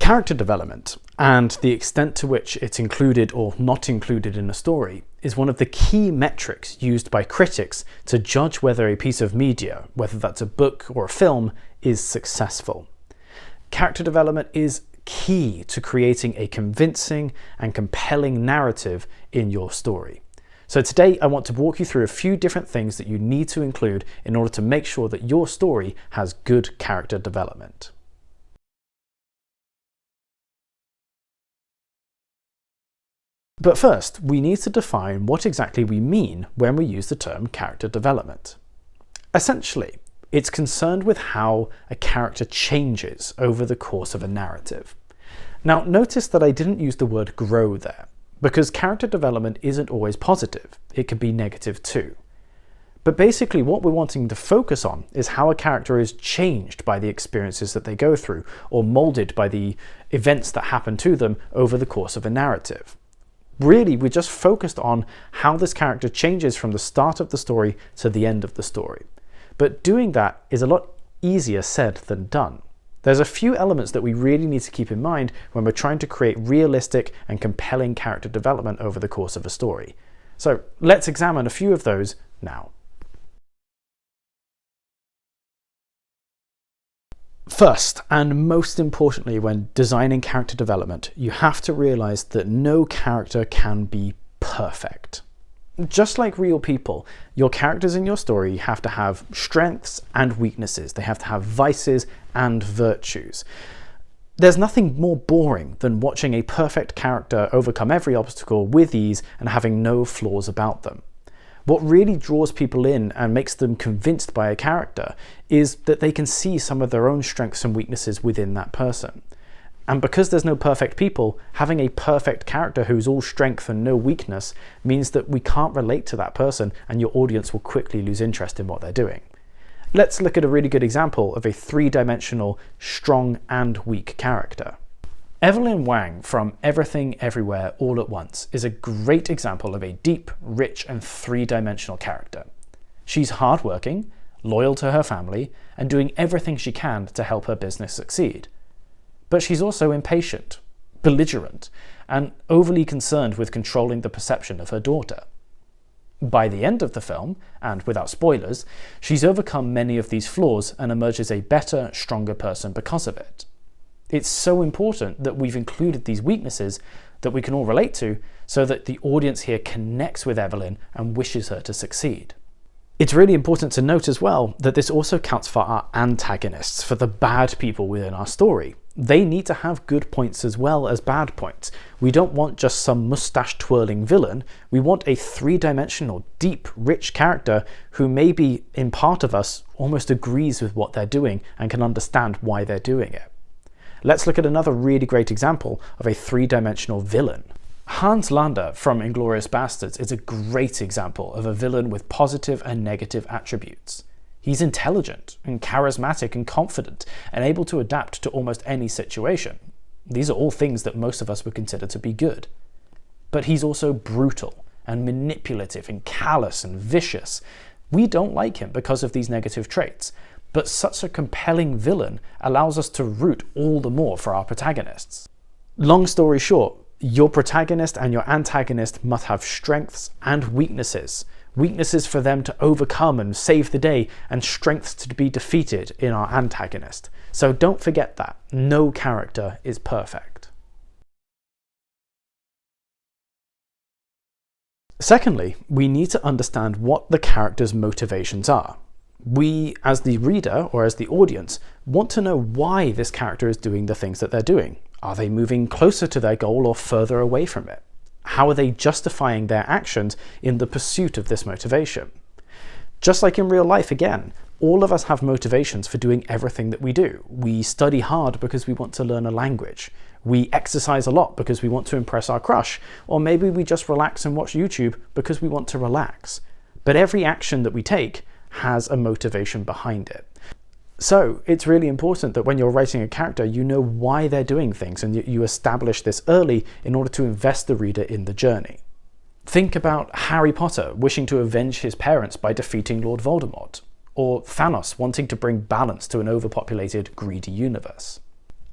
Character development, and the extent to which it's included or not included in a story, is one of the key metrics used by critics to judge whether a piece of media, whether that's a book or a film, is successful. Character development is key to creating a convincing and compelling narrative in your story. So today I want to walk you through a few different things that you need to include in order to make sure that your story has good character development. But first, we need to define what exactly we mean when we use the term character development. Essentially, it's concerned with how a character changes over the course of a narrative. Now, notice that I didn't use the word grow there, because character development isn't always positive. It can be negative too. But basically what we're wanting to focus on is how a character is changed by the experiences that they go through, or molded by the events that happen to them over the course of a narrative. Really, we're just focused on how this character changes from the start of the story to the end of the story. But doing that is a lot easier said than done. There's a few elements that we really need to keep in mind when we're trying to create realistic and compelling character development over the course of a story. So let's examine a few of those now. First, and most importantly when designing character development, you have to realize that no character can be perfect. Just like real people, your characters in your story have to have strengths and weaknesses. They have to have vices and virtues. There's nothing more boring than watching a perfect character overcome every obstacle with ease and having no flaws about them. What really draws people in and makes them convinced by a character is that they can see some of their own strengths and weaknesses within that person. And because there's no perfect people, having a perfect character who's all strength and no weakness means that we can't relate to that person and your audience will quickly lose interest in what they're doing. Let's look at a really good example of a three-dimensional, strong and weak character. Evelyn Wang from Everything Everywhere All at Once is a great example of a deep, rich and three-dimensional character. She's hardworking, loyal to her family, and doing everything she can to help her business succeed. But she's also impatient, belligerent, and overly concerned with controlling the perception of her daughter. By the end of the film, and without spoilers, she's overcome many of these flaws and emerges a better, stronger person because of it. It's so important that we've included these weaknesses that we can all relate to so that the audience here connects with Evelyn and wishes her to succeed. It's really important to note as well that this also counts for our antagonists, for the bad people within our story. They need to have good points as well as bad points. We don't want just some mustache-twirling villain. We want a three-dimensional, deep, rich character who maybe, in part of us, almost agrees with what they're doing and can understand why they're doing it. Let's look at another really great example of a three-dimensional villain. Hans Landa from Inglourious Basterds is a great example of a villain with positive and negative attributes. He's intelligent and charismatic and confident and able to adapt to almost any situation. These are all things that most of us would consider to be good. But he's also brutal and manipulative and callous and vicious. We don't like him because of these negative traits, but such a compelling villain allows us to root all the more for our protagonists. Long story short, your protagonist and your antagonist must have strengths and weaknesses. Weaknesses for them to overcome and save the day, and strengths to be defeated in our antagonist. So don't forget that. No character is perfect. Secondly, we need to understand what the character's motivations are. We, as the reader or as the audience, want to know why this character is doing the things that they're doing. Are they moving closer to their goal or further away from it? How are they justifying their actions in the pursuit of this motivation? Just like in real life again, all of us have motivations for doing everything that we do. We study hard because we want to learn a language. We exercise a lot because we want to impress our crush. Or maybe we just relax and watch YouTube because we want to relax. But every action that we take has a motivation behind it. So it's really important that when you're writing a character, you know why they're doing things and you establish this early in order to invest the reader in the journey. Think about Harry Potter wishing to avenge his parents by defeating Lord Voldemort, or Thanos wanting to bring balance to an overpopulated, greedy universe.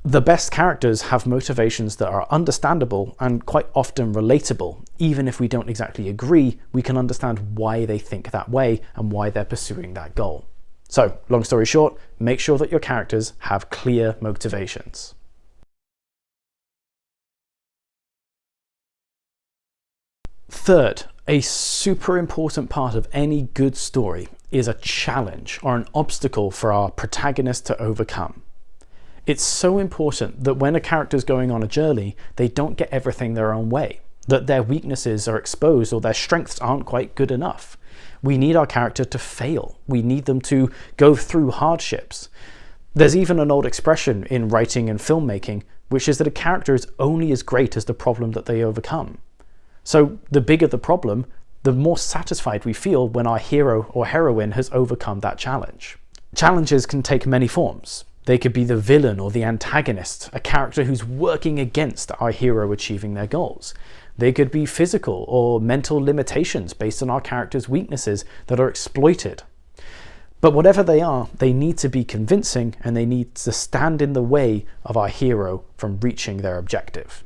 The best characters have motivations that are understandable and quite often relatable. Even if we don't exactly agree, we can understand why they think that way and why they're pursuing that goal. So, long story short, make sure that your characters have clear motivations. Third, a super important part of any good story is a challenge or an obstacle for our protagonist to overcome. It's so important that when a character's going on a journey, they don't get everything their own way, that their weaknesses are exposed or their strengths aren't quite good enough. We need our character to fail. We need them to go through hardships. There's even an old expression in writing and filmmaking, which is that a character is only as great as the problem that they overcome. So the bigger the problem, the more satisfied we feel when our hero or heroine has overcome that challenge. Challenges can take many forms. They could be the villain or the antagonist, a character who's working against our hero achieving their goals. They could be physical or mental limitations based on our character's weaknesses that are exploited. But whatever they are, they need to be convincing and they need to stand in the way of our hero from reaching their objective.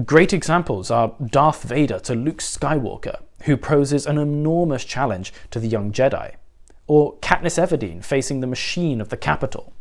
Great examples are Darth Vader to Luke Skywalker, who poses an enormous challenge to the young Jedi, or Katniss Everdeen facing the machine of the Capitol.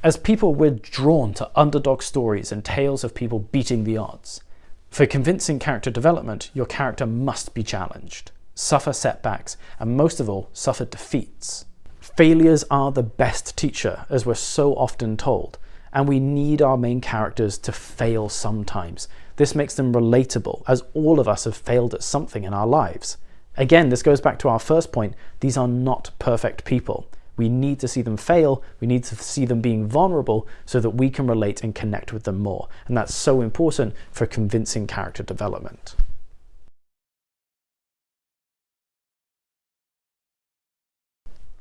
As people, we're drawn to underdog stories and tales of people beating the odds. For convincing character development, your character must be challenged, suffer setbacks, and most of all, suffer defeats. Failures are the best teacher, as we're so often told, and we need our main characters to fail sometimes. This makes them relatable, as all of us have failed at something in our lives. Again, this goes back to our first point, these are not perfect people. We need to see them fail, we need to see them being vulnerable so that we can relate and connect with them more. And that's so important for convincing character development.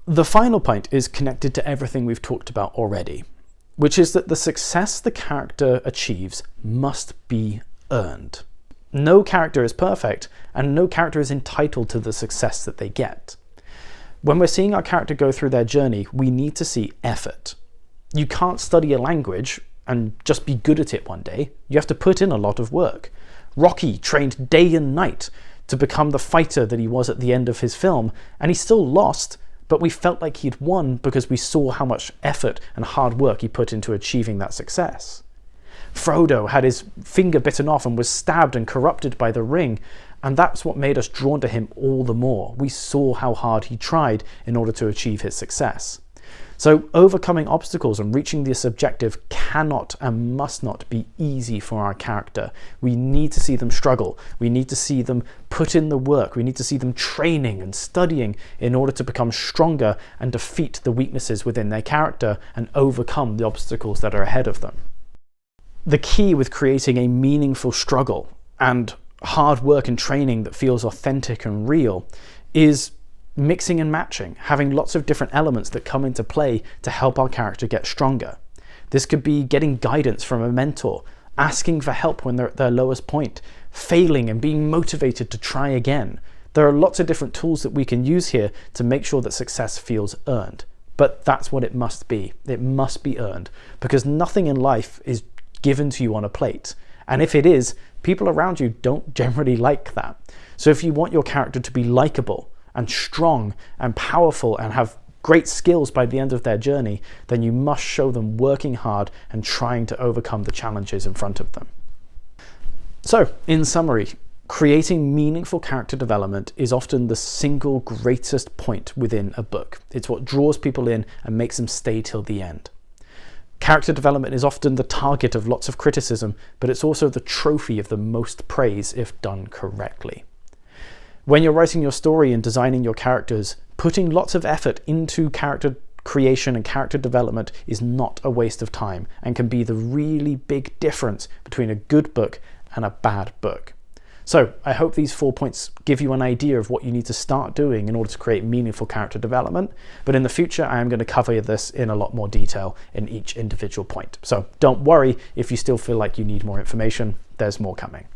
The final point is connected to everything we've talked about already, which is that the success the character achieves must be earned. No character is perfect, and no character is entitled to the success that they get. When we're seeing our character go through their journey, we need to see effort. You can't study a language and just be good at it one day. You have to put in a lot of work. Rocky trained day and night to become the fighter that he was at the end of his film, and he still lost, but we felt like he'd won because we saw how much effort and hard work he put into achieving that success. Frodo had his finger bitten off and was stabbed and corrupted by the ring, and that's what made us drawn to him all the more. We saw how hard he tried in order to achieve his success. So overcoming obstacles and reaching this objective cannot and must not be easy for our character. We need to see them struggle. We need to see them put in the work. We need to see them training and studying in order to become stronger and defeat the weaknesses within their character and overcome the obstacles that are ahead of them. The key with creating a meaningful struggle and hard work and training that feels authentic and real is mixing and matching, having lots of different elements that come into play to help our character get stronger. This could be getting guidance from a mentor, asking for help when they're at their lowest point, failing and being motivated to try again. There are lots of different tools that we can use here to make sure that success feels earned. But that's what it must be. It must be earned, because nothing in life is given to you on a plate. And if it is, people around you don't generally like that. So if you want your character to be likable and strong and powerful and have great skills by the end of their journey, then you must show them working hard and trying to overcome the challenges in front of them. So, in summary, creating meaningful character development is often the single greatest point within a book. It's what draws people in and makes them stay till the end. Character development is often the target of lots of criticism, but it's also the trophy of the most praise if done correctly. When you're writing your story and designing your characters, putting lots of effort into character creation and character development is not a waste of time and can be the really big difference between a good book and a bad book. So I hope these 4 points give you an idea of what you need to start doing in order to create meaningful character development. But in the future, I am going to cover this in a lot more detail in each individual point. So don't worry if you still feel like you need more information, there's more coming.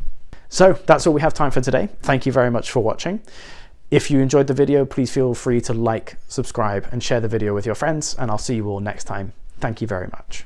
So that's all we have time for today. Thank you very much for watching. If you enjoyed the video, please feel free to like, subscribe, and share the video with your friends, and I'll see you all next time. Thank you very much.